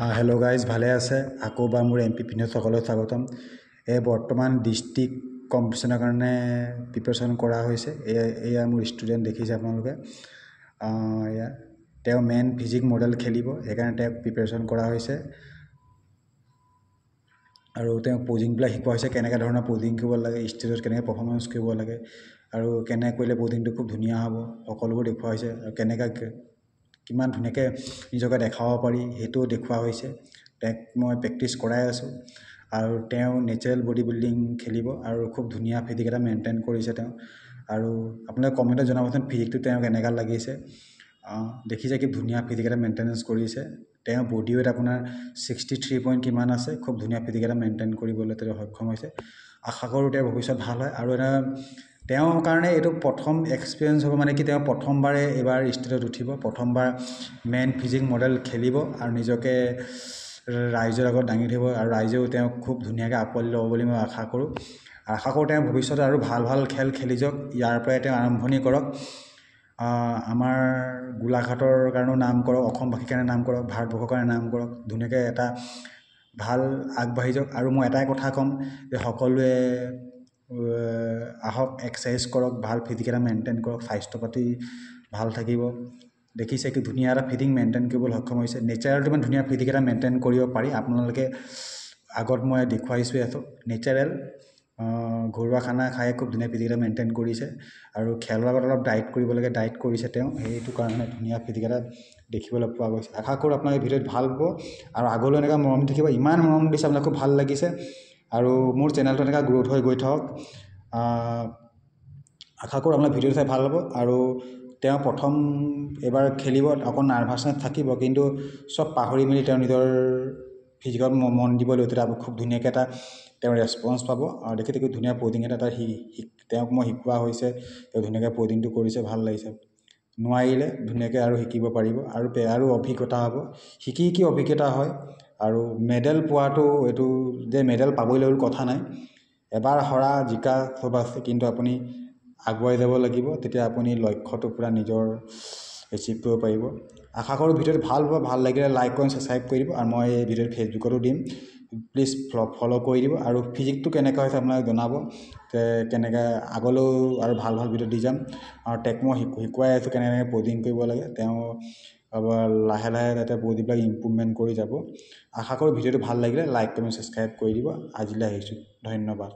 Hello' guys, ভালে আছে? আকৌ বা মোৰ MP ভিডিঅ'ত সকলোকে স্বাগতম। বৰ্তমান ডিষ্ট্ৰিক্ট কম্পিটিশ্যনৰ কাৰণে প্ৰিপেৰেশ্যন কৰা হৈছে। এয়া মোৰ ষ্টুডেণ্ট দেখিছে আপোনালোকে। এয়া তেওঁ মেইন ফিজিক্স মডেল খেলিব, সেইকাৰণে তেওঁক প্ৰিপেৰেশ্যন কৰা হৈছে। আৰু তেওঁক পজিংবিলাক শিকোৱা হৈছে, কেনেকৈ ধৰণৰ পজিং কৰিব লাগে, ষ্টেজত কেনেকৈ পাৰফৰ্মেঞ্চ কৰিব লাগে, আৰু কেনেকৈ কৰিলে পজিংটো খুব ধুনীয়া হ'ব, সকলোবোৰ দেখুওৱা হৈছে। আৰু কেনেকৈ কিমান ধুনীয়াকৈ নিজকে দেখাব পাৰি সেইটোও দেখুওৱা হৈছে। তেওঁক মই প্ৰেক্টিছ কৰাই আছোঁ। আৰু তেওঁ নেচাৰেল বডি বিল্ডিং খেলিব আৰু খুব ধুনীয়া ফিজিক এটা মেইনটেইন কৰিছে তেওঁ। আৰু আপোনালোকে কমেণ্টত জনাবচোন ফিজিকটো তেওঁ কেনেকুৱা লাগিছে। দেখিছে কি ধুনীয়া ফিজিক এটা মেইনটেনেঞ্চ কৰিছে। তেওঁ বডি ৱেইট আপোনাৰ 63 পইণ্ট কিমান আছে। খুব ধুনীয়া ফিজিক এটা মেইনটেইন কৰিবলৈ তেওঁ সক্ষম হৈছে। আশা কৰোঁ তেওঁৰ ভৱিষ্যত ভাল হয়। আৰু তেওঁৰ কাৰণে এইটো প্ৰথম এক্সপিৰিয়েঞ্চ হ'ব, মানে কি তেওঁ প্ৰথমবাৰে এইবাৰ ষ্টেজত উঠিব, প্ৰথমবাৰ মেইন ফিজিক মডেল খেলিব আৰু নিজকে ৰাইজৰ আগত দাঙি ধৰিব। আৰু ৰাইজেও তেওঁক খুব ধুনীয়াকৈ আঁকোৱালি ল'ব বুলি মই আশা কৰোঁ। তেওঁ ভৱিষ্যতে আৰু ভাল ভাল খেল খেলি যাওক। ইয়াৰ পৰাই তেওঁ আৰম্ভণি কৰক। আমাৰ গোলাঘাটৰ কাৰণেও নাম কৰক, অসমবাসীৰ কাৰণে নাম কৰক, ভাৰতবৰ্ষৰ কাৰণে নাম কৰক। ধুনীয়াকৈ এটা ভাল আগবাঢ়ি যাওক। আৰু মই এটাই কথা ক'ম যে সকলোৱে আহক, এক্সাৰচাইজ কৰক, ভাল ফিজিক এটা মেইনটেইন কৰক, স্বাস্থ্য পাতি ভাল থাকিব। দেখিছে কি ধুনীয়া এটা ফিটিং মেইনটেইন কৰিবলৈ সক্ষম হৈছে। নেচাৰেলটো ইমান ধুনীয়া ফিজিক এটা মেইনটেইন কৰিব পাৰি। আপোনালোকে আগত মই দেখুৱাইছোঁ এইটো নেচাৰেল ঘৰুৱা খানা খাই খুব ধুনীয়া ফিজিক এটা মেইনটেইন কৰিছে। আৰু খেলৰ আগত অলপ ডায়েট কৰিব লাগে, ডায়েট কৰিছে তেওঁ, সেইটো কাৰণে ধুনীয়া ফিজিক এটা দেখিবলৈ পোৱা গৈছে। আশা কৰোঁ আপোনালোকে ভিডিঅ'ত ভাল পাব আৰু আগলৈ এনেকুৱা মৰম থাকিব। ইমান মৰম দিছে, আপোনাক খুব ভাল লাগিছে। আৰু মোৰ চেনেলটো এনেকুৱা গ্ৰ'থ হৈ গৈ থাকক। আশা কৰোঁ আপোনাক ভিডিঅ'টো চাই ভাল হ'ব। আৰু তেওঁ প্ৰথম এবাৰ খেলিব, অকণ নাৰ্ভাছনেছ থাকিব, কিন্তু চব পাহৰি মেলি তেওঁ নিজৰ ফিজিকত মন দিব লাগিব। তেতিয়া খুব ধুনীয়াকৈ এটা তেওঁ ৰেছপন্স পাব। আৰু দেখি খুব ধুনীয়া পজিং এটা তেওঁক মই শিকোৱা হৈছে। তেওঁ ধুনীয়াকৈ পজিংটো কৰিছে, ভাল লাগিছে। নোৱাৰিলে ধুনীয়াকৈ আৰু শিকিব পাৰিব আৰু অভিজ্ঞতা হ'ব। শিকি অভিজ্ঞতা হয়। আৰু মেডেল পোৱাটো এইটো যে মেডেল পাবই লাগিব কথা নাই। এবাৰ হৰা জিকা চব আছে, কিন্তু আপুনি আগুৱাই যাব লাগিব। তেতিয়া আপুনি লক্ষ্যটো পূৰা নিজৰ এচিভ কৰিব পাৰিব। আশা কৰোঁ ভিডিঅ'টো ভাল হ'ব। ভাল লাগিলে লাইক কৰি ছাবস্ক্ৰাইব কৰি দিব। আৰু মই এই ভিডিঅ'টো ফেচবুকতো দিম, প্লিজ ফ'ল' কৰি দিব। আৰু ফিজিকটো কেনেকুৱা হৈছে আপোনালোকে জনাব, যে কেনেকৈ আগলৈও আৰু ভাল ভাল ভিডিঅ' দি যাম। আৰু তেওঁক মই শিকোৱাই আছোঁ কেনেকৈ পজিং কৰিব লাগে। তেওঁ লাহে লাহে যাতে বডিবিলাক ইম্প্ৰুভমেণ্ট কৰি যাব। আশা কৰোঁ ভিডিঅ'টো ভাল লাগিলে লাইক কমেণ্ট ছাবস্ক্ৰাইব কৰি দিব। আজিলৈ আহিছোঁ, ধন্যবাদ।